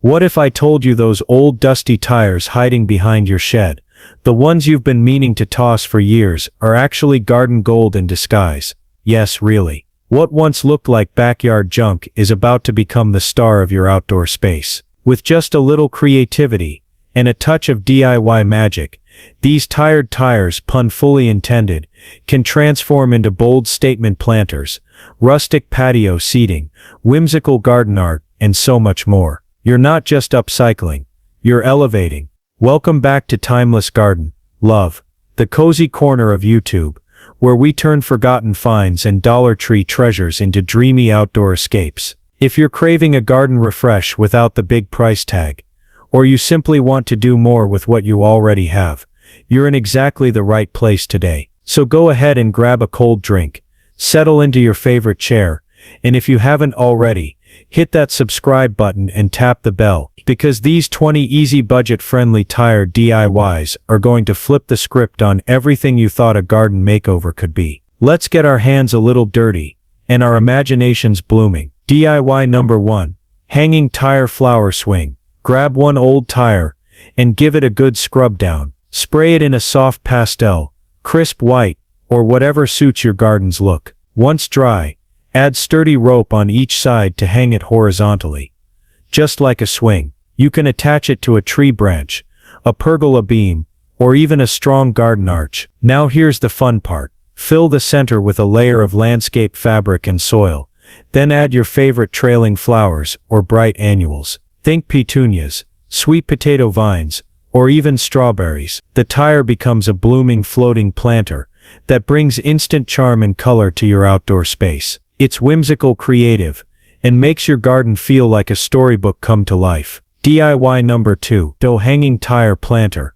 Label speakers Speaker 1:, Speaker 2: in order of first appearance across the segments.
Speaker 1: What if I told you those old dusty tires hiding behind your shed, the ones you've been meaning to toss for years, are actually garden gold in disguise? Yes, really. What once looked like backyard junk is about to become the star of your outdoor space. With just a little creativity and a touch of DIY magic, these tired tires, pun fully intended, can transform into bold statement planters, rustic patio seating, whimsical garden art, and so much more. You're not just upcycling, you're elevating. Welcome back to Timeless Garden, Love, the cozy corner of YouTube, where we turn forgotten finds and Dollar Tree treasures into dreamy outdoor escapes. If you're craving a garden refresh without the big price tag, or you simply want to do more with what you already have, you're in exactly the right place today. So go ahead and grab a cold drink, settle into your favorite chair, and if you haven't already, hit that subscribe button and tap the bell, because these 20 easy budget-friendly tire DIYs are going to flip the script on everything you thought a garden makeover could be. Let's get our hands a little dirty, and our imaginations blooming. DIY number 1. Hanging tire flower swing. Grab one old tire, and give it a good scrub down. Spray it in a soft pastel, crisp white, or whatever suits your garden's look. Once dry, add sturdy rope on each side to hang it horizontally. Just like a swing, you can attach it to a tree branch, a pergola beam, or even a strong garden arch. Now here's the fun part. Fill the center with a layer of landscape fabric and soil. Then add your favorite trailing flowers or bright annuals. Think petunias, sweet potato vines, or even strawberries. The tire becomes a blooming floating planter that brings instant charm and color to your outdoor space. It's whimsical, creative, and makes your garden feel like a storybook come to life. DIY number 2. Hanging tire planter.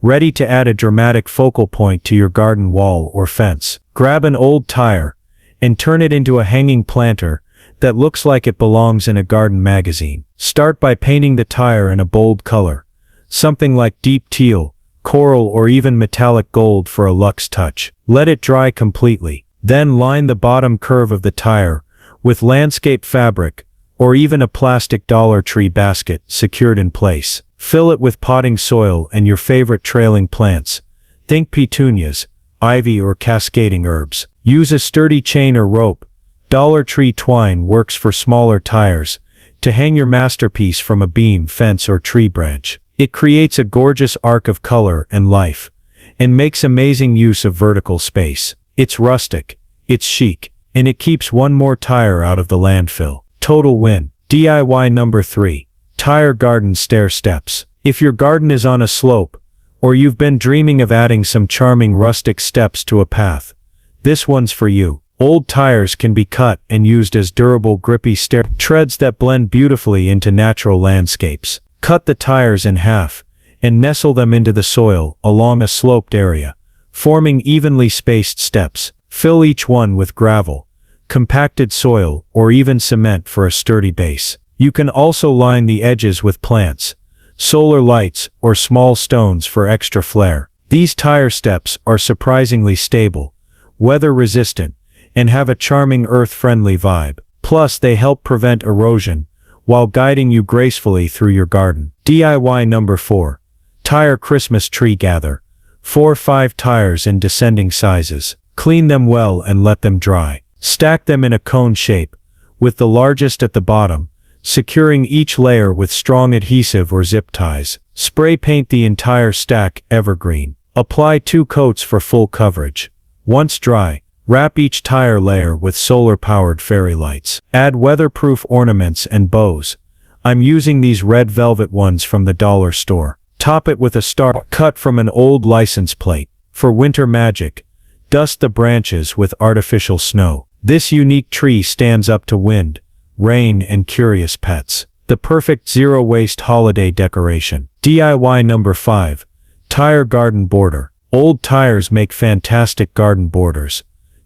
Speaker 1: Ready to add a dramatic focal point to your garden wall or fence. Grab an old tire and turn it into a hanging planter that looks like it belongs in a garden magazine. Start by painting the tire in a bold color, something like deep teal, coral, or even metallic gold for a luxe touch. Let it dry completely. Then line the bottom curve of the tire with landscape fabric or even a plastic Dollar Tree basket secured in place. Fill it with potting soil and your favorite trailing plants. Think petunias, ivy, or cascading herbs. Use a sturdy chain or rope. Dollar Tree twine works for smaller tires to hang your masterpiece from a beam, fence, or tree branch. It creates a gorgeous arc of color and life and makes amazing use of vertical space. It's rustic, it's chic, and it keeps one more tire out of the landfill. Total win. DIY number 3. Tire garden stair steps. If your garden is on a slope, or you've been dreaming of adding some charming rustic steps to a path, this one's for you. Old tires can be cut and used as durable, grippy stair treads that blend beautifully into natural landscapes. Cut the tires in half and nestle them into the soil along a sloped area, forming evenly spaced steps. Fill each one with gravel, compacted soil, or even cement for a sturdy base. You can also line the edges with plants, solar lights, or small stones for extra flair. These tire steps are surprisingly stable, weather-resistant, and have a charming earth-friendly vibe. Plus, they help prevent erosion while guiding you gracefully through your garden. DIY number 4. Tire Christmas tree gather. 4-5 tires in descending sizes. Clean them well and let them dry. Stack them in a cone shape, with the largest at the bottom, securing each layer with strong adhesive or zip ties. Spray paint the entire stack evergreen. Apply 2 coats for full coverage. Once dry, wrap each tire layer with solar-powered fairy lights. Add weatherproof ornaments and bows. I'm using these red velvet ones from the dollar store. Top it with a star cut from an old license plate. For winter magic, dust the branches with artificial snow. This unique tree stands up to wind, rain, and curious pets. The perfect zero-waste holiday decoration. DIY number 5. Tire garden border. Old tires make fantastic garden borders.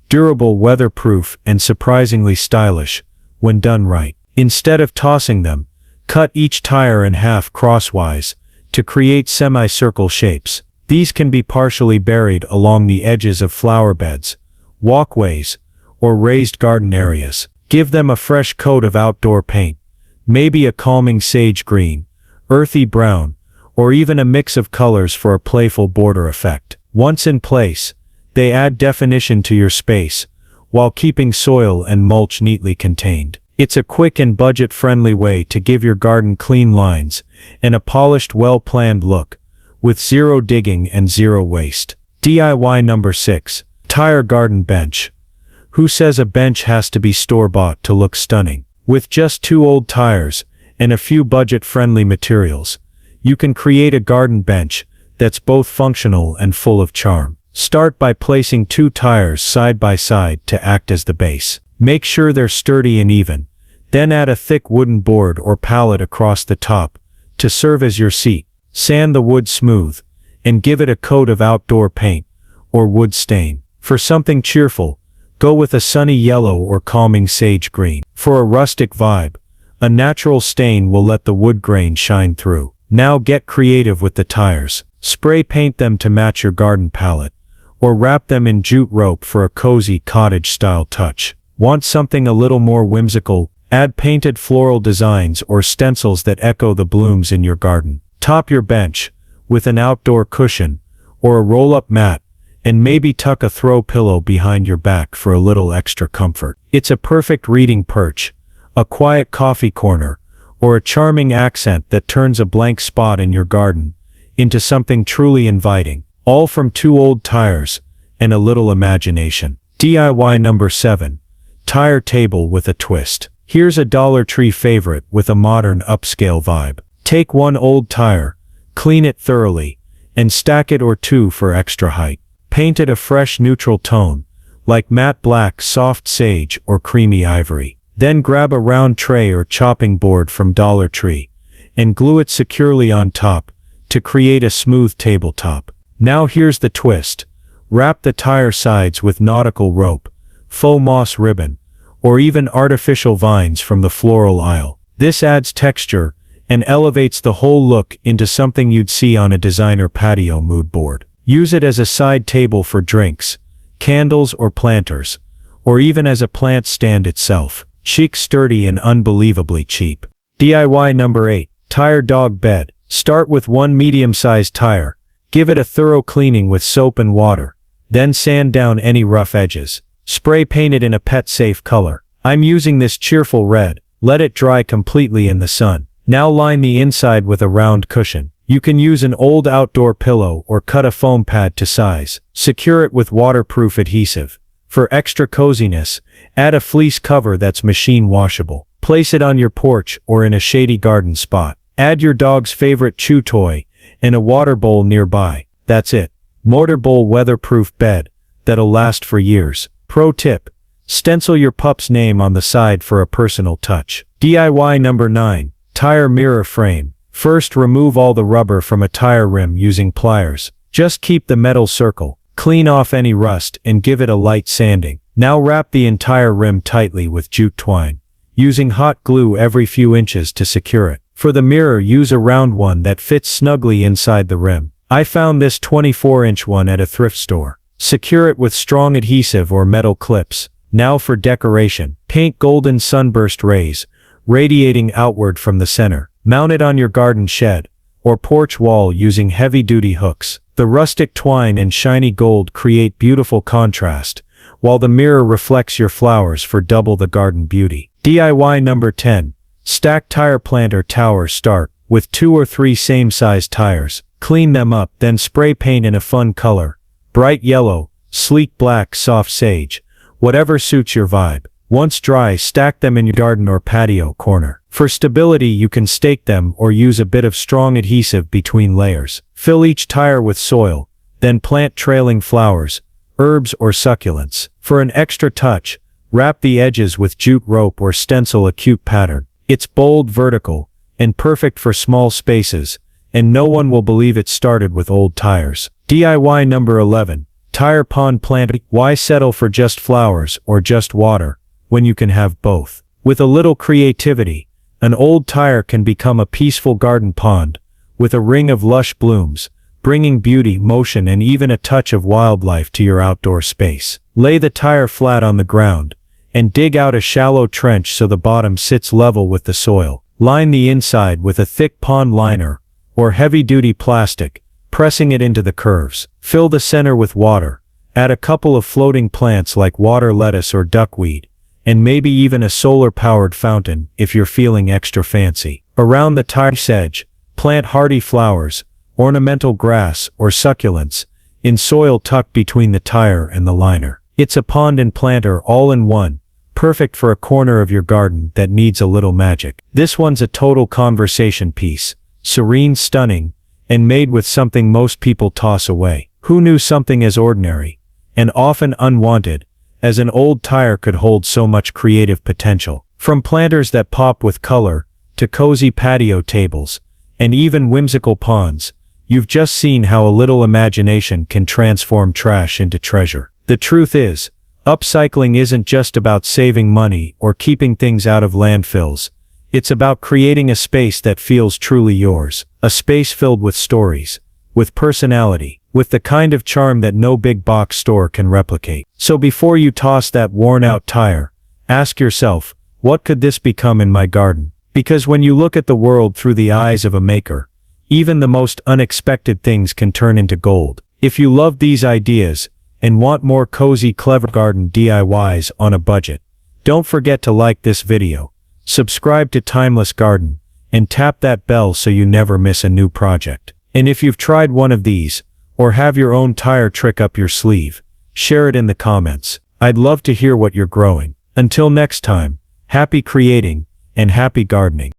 Speaker 1: Durable, weatherproof, and surprisingly stylish when done right. Instead of tossing them, cut each tire in half crosswise to create semicircle shapes. These can be partially buried along the edges of flower beds, walkways, or raised garden areas. Give them a fresh coat of outdoor paint, maybe a calming sage green, earthy brown, or even a mix of colors for a playful border effect. Once in place, they add definition to your space, while keeping soil and mulch neatly contained. It's a quick and budget-friendly way to give your garden clean lines and a polished, well-planned look, with zero digging and zero waste. DIY number 6. Tire garden bench. Who says a bench has to be store-bought to look stunning? With just 2 old tires and a few budget-friendly materials, you can create a garden bench that's both functional and full of charm. Start by placing 2 tires side by side to act as the base. Make sure they're sturdy and even. Then add a thick wooden board or pallet across the top to serve as your seat. Sand the wood smooth and give it a coat of outdoor paint or wood stain. For something cheerful, go with a sunny yellow or calming sage green. For a rustic vibe, a natural stain will let the wood grain shine through. Now get creative with the tires. Spray paint them to match your garden palette, or wrap them in jute rope for a cozy cottage-style touch. Want something a little more whimsical? Add painted floral designs or stencils that echo the blooms in your garden. Top your bench with an outdoor cushion or a roll-up mat, and maybe tuck a throw pillow behind your back for a little extra comfort. It's a perfect reading perch, a quiet coffee corner, or a charming accent that turns a blank spot in your garden into something truly inviting. All from 2 old tires and a little imagination. DIY number 7. Tire table with a twist. Here's a Dollar Tree favorite with a modern upscale vibe. Take 1 old tire, clean it thoroughly, and stack it or 2 for extra height. Paint it a fresh neutral tone, like matte black, soft sage, or creamy ivory. Then grab a round tray or chopping board from Dollar Tree and glue it securely on top to create a smooth tabletop. Now here's the twist. Wrap the tire sides with nautical rope, faux moss ribbon, or even artificial vines from the floral aisle. This adds texture and elevates the whole look into something you'd see on a designer patio mood board. Use it as a side table for drinks, candles or planters, or even as a plant stand itself. Chic, sturdy, and unbelievably cheap. DIY number 8. Tire dog bed. Start with 1 medium-sized tire. Give it a thorough cleaning with soap and water. Then sand down any rough edges. Spray paint it in a pet-safe color. I'm using this cheerful red. Let it dry completely in the sun. Now line the inside with a round cushion. You can use an old outdoor pillow or cut a foam pad to size. Secure it with waterproof adhesive. For extra coziness, add a fleece cover that's machine washable. Place it on your porch or in a shady garden spot. Add your dog's favorite chew toy and a water bowl nearby. That's it. Mortar bowl weatherproof bed that'll last for years. Pro tip: stencil your pup's name on the side for a personal touch. DIY number 9. Tire mirror frame. First, remove all the rubber from a tire rim using pliers. Just keep the metal circle. Clean off any rust and give it a light sanding. Now wrap the entire rim tightly with jute twine, using hot glue every few inches to secure it. For the mirror, use a round one that fits snugly inside the rim. I found this 24-inch one at a thrift store. Secure it with strong adhesive or metal clips. Now for decoration. Paint golden sunburst rays, radiating outward from the center. Mount it on your garden shed or porch wall using heavy-duty hooks. The rustic twine and shiny gold create beautiful contrast, while the mirror reflects your flowers for double the garden beauty. DIY number 10. Stack tire planter tower. Start with 2 or 3 same-sized tires. Clean them up, then spray paint in a fun color. Bright yellow, sleek black, soft sage, whatever suits your vibe. Once dry, stack them in your garden or patio corner. For stability, you can stake them or use a bit of strong adhesive between layers. Fill each tire with soil, then plant trailing flowers, herbs or succulents. For an extra touch, wrap the edges with jute rope or stencil a cute pattern. It's bold, vertical, and perfect for small spaces, and no one will believe it started with old tires. DIY number 11. Tire pond planting. Why settle for just flowers or just water when you can have both? With a little creativity, an old tire can become a peaceful garden pond with a ring of lush blooms, bringing beauty, motion, and even a touch of wildlife to your outdoor space. Lay the tire flat on the ground and dig out a shallow trench so the bottom sits level with the soil. Line the inside with a thick pond liner or heavy-duty plastic, pressing it into the curves. Fill the center with water. Add a couple of floating plants like water lettuce or duckweed, and maybe even a solar-powered fountain if you're feeling extra fancy. Around the tire's edge, plant hardy flowers, ornamental grass, or succulents, in soil tucked between the tire and the liner. It's a pond and planter all in one, perfect for a corner of your garden that needs a little magic. This one's a total conversation piece, serene, stunning, and made with something most people toss away. Who knew something as ordinary, and often unwanted, as an old tire could hold so much creative potential? From planters that pop with color, to cozy patio tables, and even whimsical ponds, you've just seen how a little imagination can transform trash into treasure. The truth is, upcycling isn't just about saving money or keeping things out of landfills. It's about creating a space that feels truly yours. A space filled with stories, with personality, with the kind of charm that no big box store can replicate. So before you toss that worn-out tire, ask yourself, what could this become in my garden? Because when you look at the world through the eyes of a maker, even the most unexpected things can turn into gold. If you love these ideas, and want more cozy, clever garden DIYs on a budget, don't forget to like this video, subscribe to Timeless Garden, and tap that bell so you never miss a new project. And if you've tried one of these, or have your own tire trick up your sleeve, share it in the comments. I'd love to hear what you're growing. Until next time, happy creating, and happy gardening.